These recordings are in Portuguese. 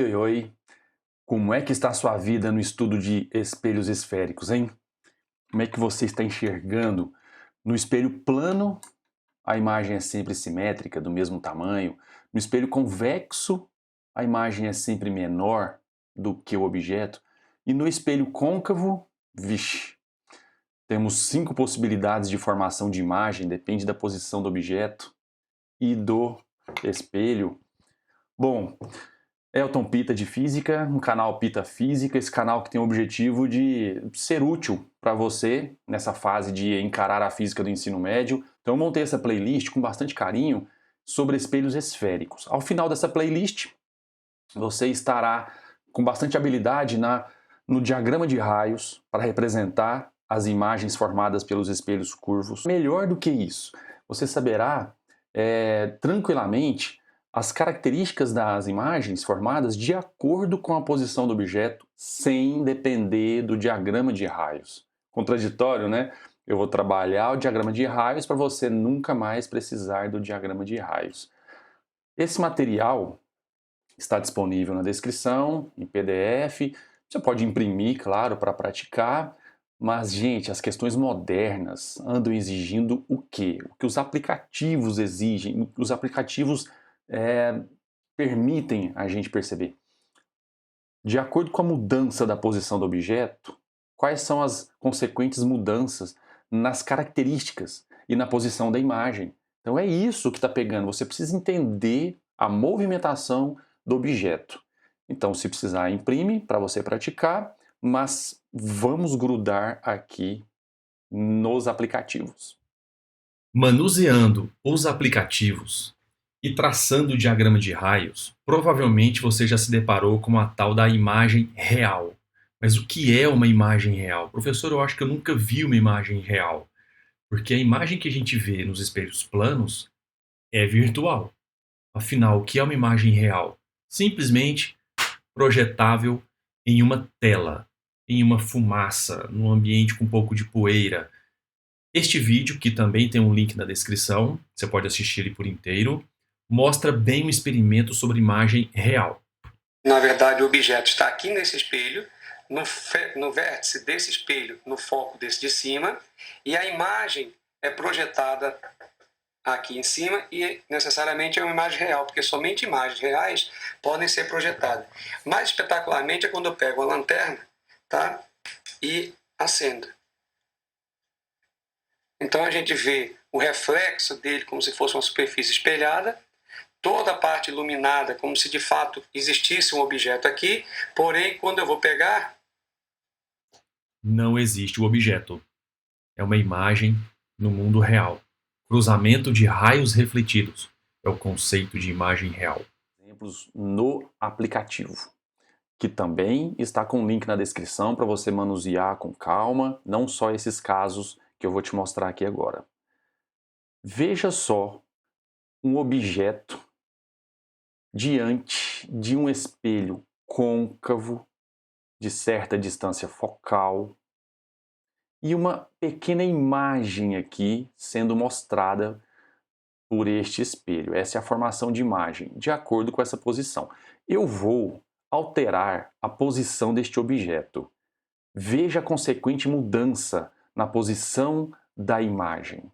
Oi, oi, oi. Como é que está a sua vida no estudo de espelhos esféricos, hein? Como é que você está enxergando? No espelho plano, a imagem é sempre simétrica, do mesmo tamanho. No espelho convexo, a imagem é sempre menor do que o objeto. E no espelho côncavo, vixe, temos 5 possibilidades de formação de imagem, depende da posição do objeto e do espelho. Bom, Elton Pita de Física, um canal Pita Física, esse canal que tem o objetivo de ser útil para você nessa fase de encarar a física do ensino médio. Então eu montei essa playlist com bastante carinho sobre espelhos esféricos. Ao final dessa playlist, você estará com bastante habilidade no diagrama de raios para representar as imagens formadas pelos espelhos curvos. Melhor do que isso, você saberá tranquilamente as características das imagens formadas de acordo com a posição do objeto, sem depender do diagrama de raios. Contraditório, né? Eu vou trabalhar o diagrama de raios para você nunca mais precisar do diagrama de raios. Esse material está disponível na descrição, em PDF. Você pode imprimir, claro, para praticar. Mas, gente, as questões modernas andam exigindo o quê? O que os aplicativos exigem, o que os aplicativos permitem a gente perceber. De acordo com a mudança da posição do objeto, quais são as consequentes mudanças nas características e na posição da imagem. Então é isso que está pegando. Você precisa entender a movimentação do objeto. Então, se precisar, imprime para você praticar, mas vamos grudar aqui nos aplicativos. Manuseando os aplicativos e traçando o diagrama de raios, provavelmente você já se deparou com a tal da imagem real. Mas o que é uma imagem real? Professor, eu acho que eu nunca vi uma imagem real, porque a imagem que a gente vê nos espelhos planos é virtual. Afinal, o que é uma imagem real? Simplesmente projetável em uma tela, em uma fumaça, num ambiente com um pouco de poeira. Este vídeo, que também tem um link na descrição, você pode assistir ele por inteiro, mostra bem um experimento sobre imagem real. Na verdade, o objeto está aqui nesse espelho, no vértice desse espelho, no foco desse de cima, e a imagem é projetada aqui em cima e necessariamente é uma imagem real, porque somente imagens reais podem ser projetadas. Mais espetacularmente é quando eu pego a lanterna, tá? E acendo. Então a gente vê o reflexo dele como se fosse uma superfície espelhada, toda a parte iluminada como se de fato existisse um objeto aqui, porém quando eu vou pegar... Não existe o objeto. É uma imagem no mundo real. Cruzamento de raios refletidos é o conceito de imagem real. Exemplos no aplicativo, que também está com o link na descrição para você manusear com calma, não só esses casos que eu vou te mostrar aqui agora. Veja só um objeto diante de um espelho côncavo de certa distância focal e uma pequena imagem aqui sendo mostrada por este espelho. Essa é a formação de imagem, de acordo com essa posição. Eu vou alterar a posição deste objeto. Veja a consequente mudança na posição da imagem.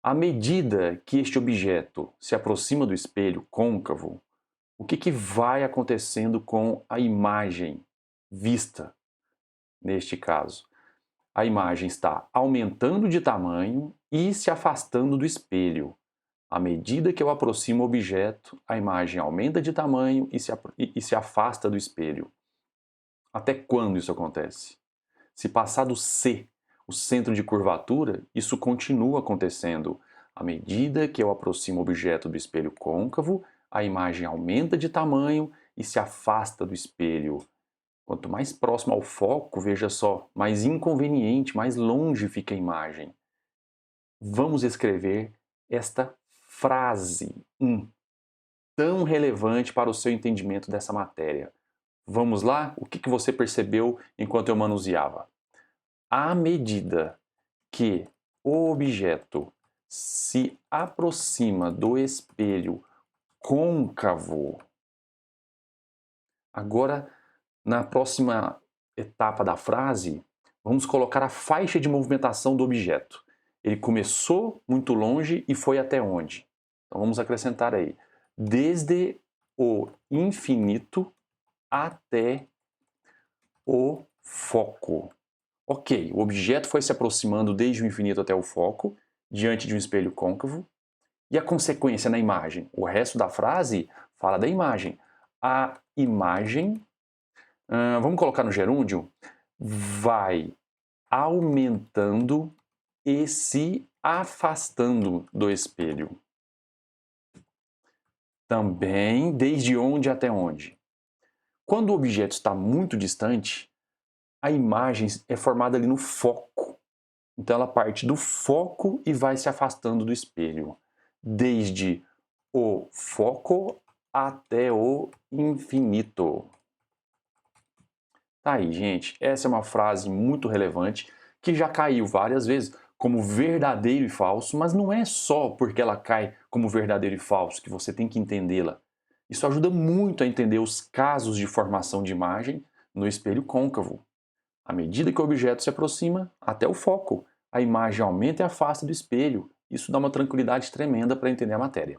À medida que este objeto se aproxima do espelho côncavo, o que vai acontecendo com a imagem vista neste caso? A imagem está aumentando de tamanho e se afastando do espelho. À medida que eu aproximo o objeto, a imagem aumenta de tamanho e se afasta do espelho. Até quando isso acontece? Se passar do C, o centro de curvatura, isso continua acontecendo. À medida que eu aproximo o objeto do espelho côncavo, a imagem aumenta de tamanho e se afasta do espelho. Quanto mais próximo ao foco, veja só, mais inconveniente, mais longe fica a imagem. Vamos escrever esta frase tão relevante para o seu entendimento dessa matéria. Vamos lá? O que você percebeu enquanto eu manuseava? À medida que o objeto se aproxima do espelho côncavo, Agora, na próxima etapa da frase, vamos colocar a faixa de movimentação do objeto. Ele começou muito longe e foi até onde? Então vamos acrescentar aí. Desde o infinito até o foco. Ok, o objeto foi se aproximando desde o infinito até o foco, diante de um espelho côncavo. E a consequência na imagem? O resto da frase fala da imagem. A imagem, vamos colocar no gerúndio, vai aumentando e se afastando do espelho. Também desde onde até onde? Quando o objeto está muito distante, a imagem é formada ali no foco. Então ela parte do foco e vai se afastando do espelho. Desde o foco até o infinito. Tá aí, gente. Essa é uma frase muito relevante que já caiu várias vezes como verdadeiro e falso, mas não é só porque ela cai como verdadeiro e falso que você tem que entendê-la. Isso ajuda muito a entender os casos de formação de imagem no espelho côncavo. À medida que o objeto se aproxima até o foco, a imagem aumenta e afasta do espelho. Isso dá uma tranquilidade tremenda para entender a matéria.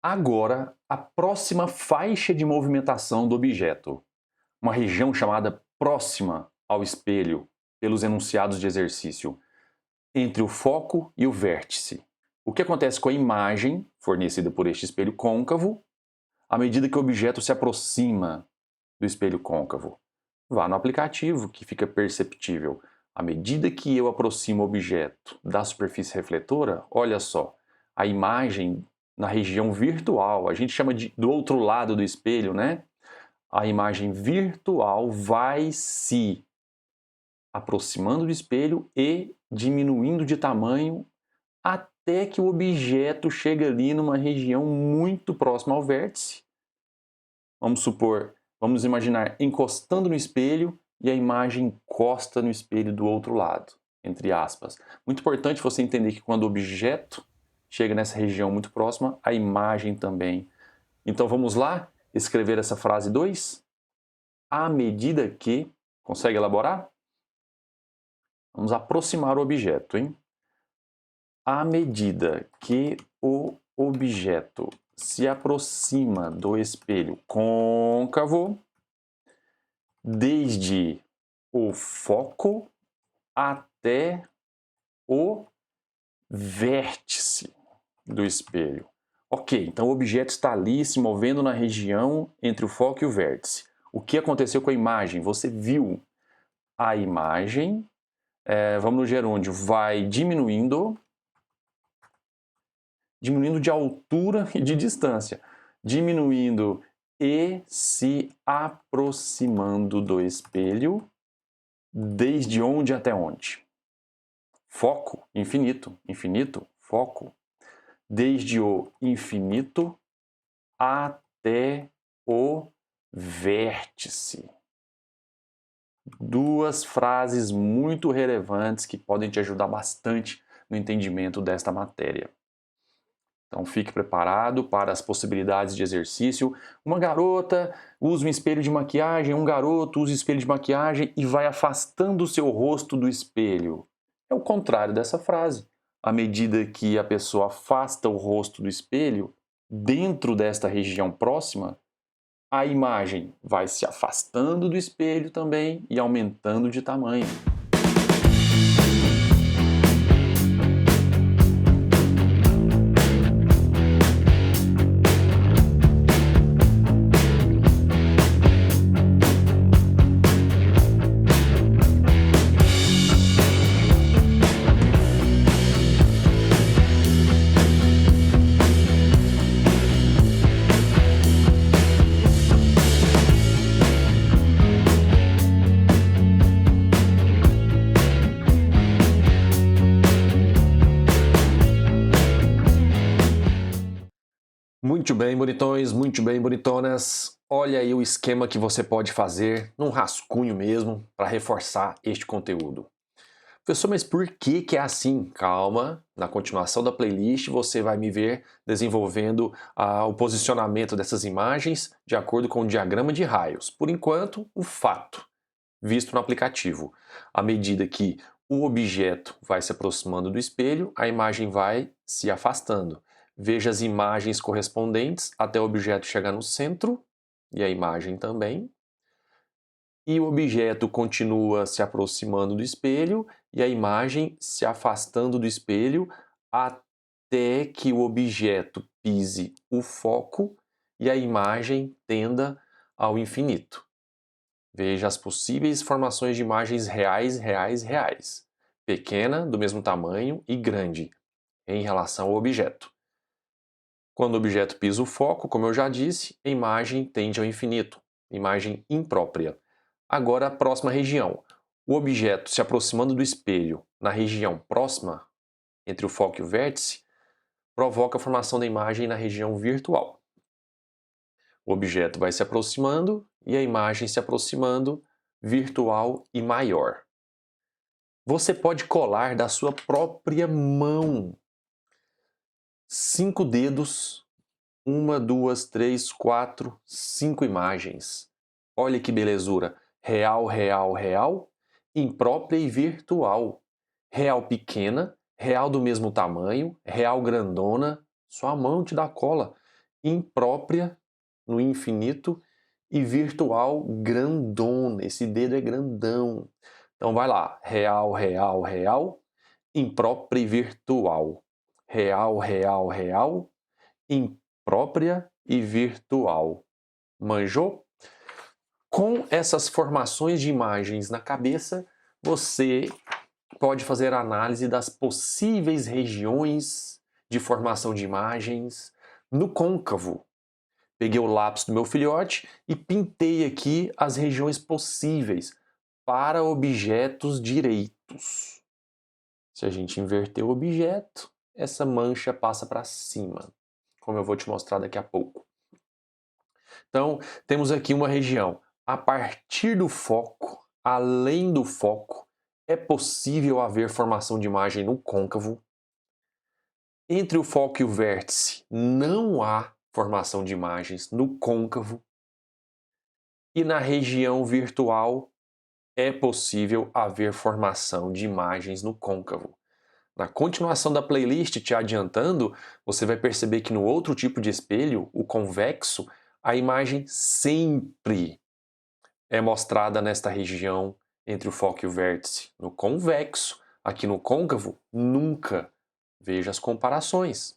Agora, a próxima faixa de movimentação do objeto. Uma região chamada próxima ao espelho, pelos enunciados de exercício, entre o foco e o vértice. O que acontece com a imagem fornecida por este espelho côncavo à medida que o objeto se aproxima do espelho côncavo? Vá no aplicativo que fica perceptível. À medida que eu aproximo o objeto da superfície refletora, olha só, a imagem na região virtual, a gente chama do outro lado do espelho, né? A imagem virtual vai se aproximando do espelho e diminuindo de tamanho até que o objeto chega ali numa região muito próxima ao vértice. Vamos imaginar encostando no espelho e a imagem encosta no espelho do outro lado, entre aspas. Muito importante você entender que quando o objeto chega nessa região muito próxima, a imagem também. Então vamos lá escrever essa frase 2? À medida que... Consegue elaborar? Vamos aproximar o objeto, hein? À medida que o objeto se aproxima do espelho côncavo, desde o foco até o vértice do espelho. Ok, então o objeto está ali se movendo na região entre o foco e o vértice. O que aconteceu com a imagem? Você viu a imagem, vamos no gerúndio, vai diminuindo de altura e de distância, diminuindo e se aproximando do espelho, desde onde até onde? Foco, infinito, infinito, foco. Desde o infinito até o vértice. Duas frases muito relevantes que podem te ajudar bastante no entendimento desta matéria. Então fique preparado para as possibilidades de exercício. Uma garota usa um espelho de maquiagem, um garoto usa espelho de maquiagem e vai afastando o seu rosto do espelho. É o contrário dessa frase. À medida que a pessoa afasta o rosto do espelho, dentro desta região próxima, a imagem vai se afastando do espelho também e aumentando de tamanho. Muito bem, bonitões, muito bem, bonitonas. Olha aí o esquema que você pode fazer num rascunho mesmo para reforçar este conteúdo. Professor, mas por que que é assim? Calma, na continuação da playlist você vai me ver desenvolvendo o posicionamento dessas imagens de acordo com o diagrama de raios. Por enquanto, o fato visto no aplicativo. À medida que o objeto vai se aproximando do espelho, a imagem vai se afastando. Veja as imagens correspondentes até o objeto chegar no centro, e a imagem também. E o objeto continua se aproximando do espelho e a imagem se afastando do espelho até que o objeto pise o foco e a imagem tenda ao infinito. Veja as possíveis formações de imagens reais, reais, reais. Pequena, do mesmo tamanho, e grande, em relação ao objeto. Quando o objeto pisa o foco, como eu já disse, a imagem tende ao infinito, imagem imprópria. Agora a próxima região. O objeto se aproximando do espelho na região próxima, entre o foco e o vértice, provoca a formação da imagem na região virtual. O objeto vai se aproximando e a imagem se aproximando, virtual e maior. Você pode colar da sua própria mão 5 dedos, 1, 2, 3, 4, 5 imagens. Olha que belezura! Real, real, real, imprópria e virtual. Real pequena, real do mesmo tamanho, real grandona, sua mão te dá cola. Imprópria no infinito e virtual grandona. Esse dedo é grandão. Então vai lá, real, real, real, imprópria e virtual. Real, real, real, imprópria e virtual. Manjou? Com essas formações de imagens na cabeça, você pode fazer análise das possíveis regiões de formação de imagens no côncavo. Peguei o lápis do meu filhote e pintei aqui as regiões possíveis para objetos direitos. Se a gente inverter o objeto, essa mancha passa para cima, como eu vou te mostrar daqui a pouco. Então, temos aqui uma região. A partir do foco, além do foco, é possível haver formação de imagem no côncavo. Entre o foco e o vértice, não há formação de imagens no côncavo. E na região virtual, é possível haver formação de imagens no côncavo. Na continuação da playlist, te adiantando, você vai perceber que no outro tipo de espelho, o convexo, a imagem sempre é mostrada nesta região entre o foco e o vértice. No convexo, aqui no côncavo, nunca. Veja as comparações.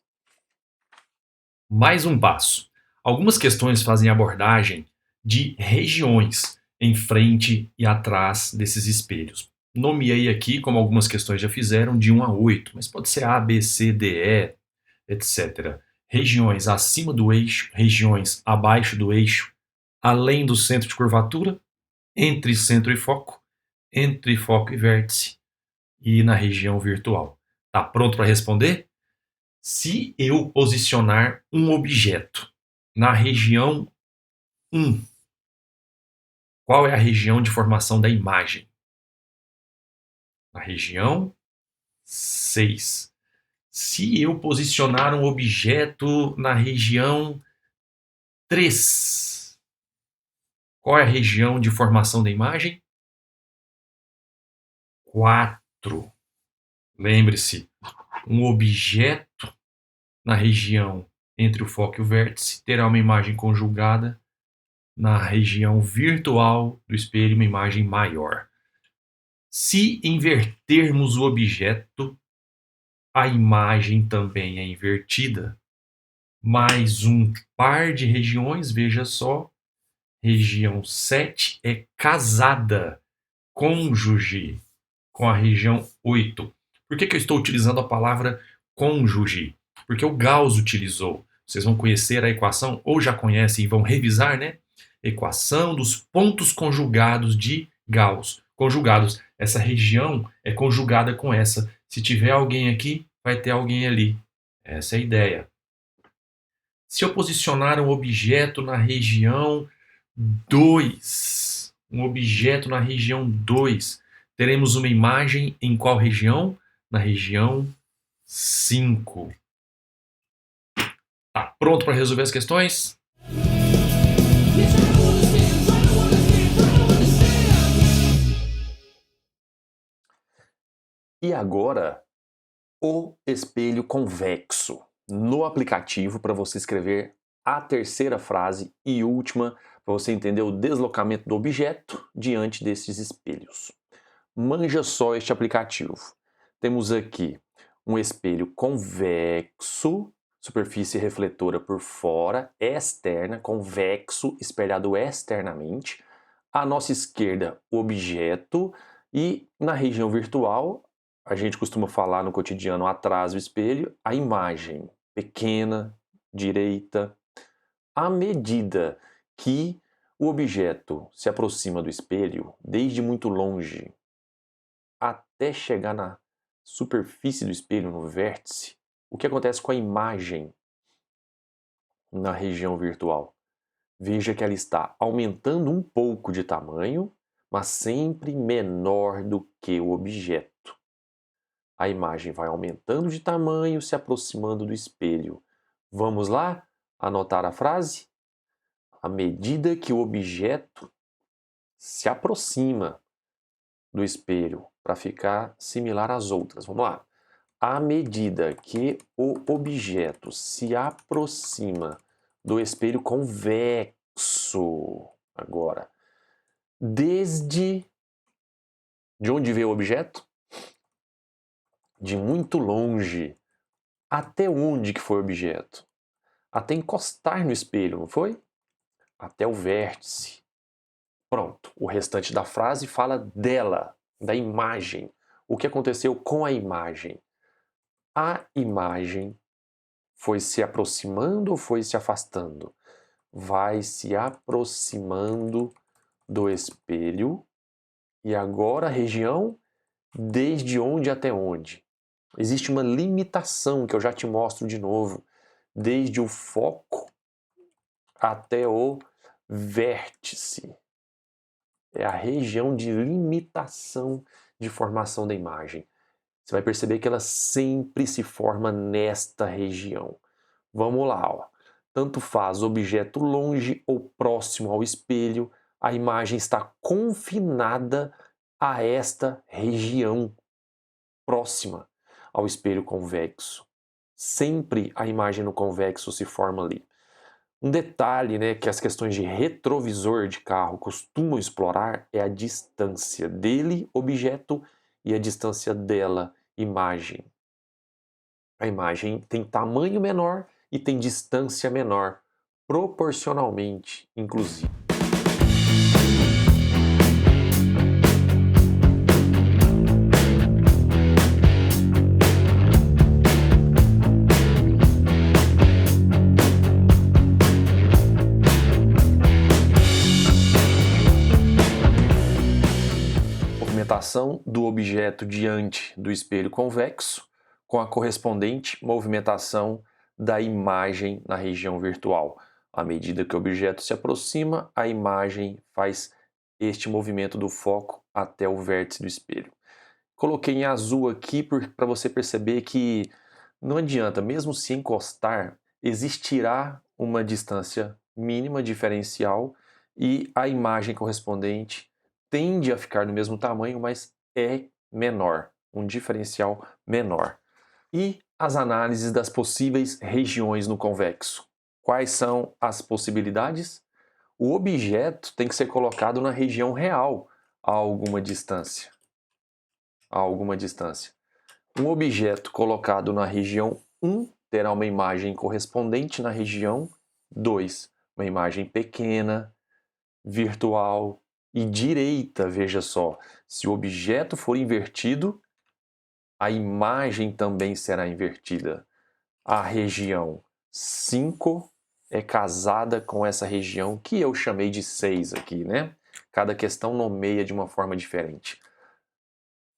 Mais um passo. Algumas questões fazem abordagem de regiões em frente e atrás desses espelhos. Nomeei aqui, como algumas questões já fizeram, de 1 a 8, mas pode ser A, B, C, D, E, etc. Regiões acima do eixo, regiões abaixo do eixo, além do centro de curvatura, entre centro e foco, entre foco e vértice e na região virtual. Tá pronto para responder? Se eu posicionar um objeto na região 1, qual é a região de formação da imagem? Na região 6. Se eu posicionar um objeto na região 3, qual é a região de formação da imagem? 4. Lembre-se, um objeto na região entre o foco e o vértice terá uma imagem conjugada, na região virtual do espelho, uma imagem maior. Se invertermos o objeto, a imagem também é invertida. Mais um par de regiões, veja só. Região 7 é casada, cônjuge, com a região 8. Por que eu estou utilizando a palavra cônjuge? Porque o Gauss utilizou. Vocês vão conhecer a equação, ou já conhecem e vão revisar, né? Equação dos pontos conjugados de Gauss. Conjugados. Essa região é conjugada com essa. Se tiver alguém aqui, vai ter alguém ali. Essa é a ideia. Se eu posicionar um objeto na região 2, teremos uma imagem em qual região? Na região 5. Tá pronto para resolver as questões? E agora, o espelho convexo. No aplicativo, para você escrever a terceira frase e última, para você entender o deslocamento do objeto diante desses espelhos. Manja só este aplicativo. Temos aqui um espelho convexo, superfície refletora por fora, externa, convexo, espelhado externamente. À nossa esquerda, o objeto, e na região virtual, a gente costuma falar no cotidiano atrás do espelho, a imagem pequena, direita. À medida que o objeto se aproxima do espelho, desde muito longe até chegar na superfície do espelho, no vértice, o que acontece com a imagem na região virtual? Veja que ela está aumentando um pouco de tamanho, mas sempre menor do que o objeto. A imagem vai aumentando de tamanho, se aproximando do espelho. Vamos lá anotar a frase? À medida que o objeto se aproxima do espelho, para ficar similar às outras. Vamos lá. À medida que o objeto se aproxima do espelho convexo, agora, de onde veio o objeto? De muito longe. Até onde que foi o objeto? Até encostar no espelho, não foi? Até o vértice. Pronto. O restante da frase fala dela, da imagem. O que aconteceu com a imagem? A imagem foi se aproximando ou foi se afastando? Vai se aproximando do espelho. E agora a região desde onde até onde? Existe uma limitação que eu já te mostro de novo. Desde o foco até o vértice. É a região de limitação de formação da imagem. Você vai perceber que ela sempre se forma nesta região. Vamos lá, ó. Tanto faz objeto longe ou próximo ao espelho, a imagem está confinada a esta região próxima ao espelho convexo. Sempre a imagem no convexo se forma ali. Um detalhe, né, que as questões de retrovisor de carro costumam explorar é a distância dele, objeto, e a distância dela, imagem. A imagem tem tamanho menor e tem distância menor, proporcionalmente, inclusive. Movimentação do objeto diante do espelho convexo, com a correspondente movimentação da imagem na região virtual. À medida que o objeto se aproxima, a imagem faz este movimento do foco até o vértice do espelho. Coloquei em azul aqui para você perceber que não adianta, mesmo se encostar, existirá uma distância mínima diferencial e a imagem correspondente tende a ficar do mesmo tamanho, mas é menor, um diferencial menor. E as análises das possíveis regiões no convexo. Quais são as possibilidades? O objeto tem que ser colocado na região real a alguma distância. A alguma distância. Um objeto colocado na região 1 terá uma imagem correspondente na região 2. Uma imagem pequena, virtual e direita, veja só. Se o objeto for invertido, a imagem também será invertida. A região 5 é casada com essa região que eu chamei de 6 aqui, né? Cada questão nomeia de uma forma diferente.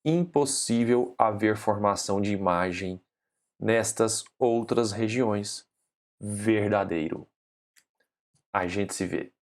Impossível haver formação de imagem nestas outras regiões. Verdadeiro. A gente se vê.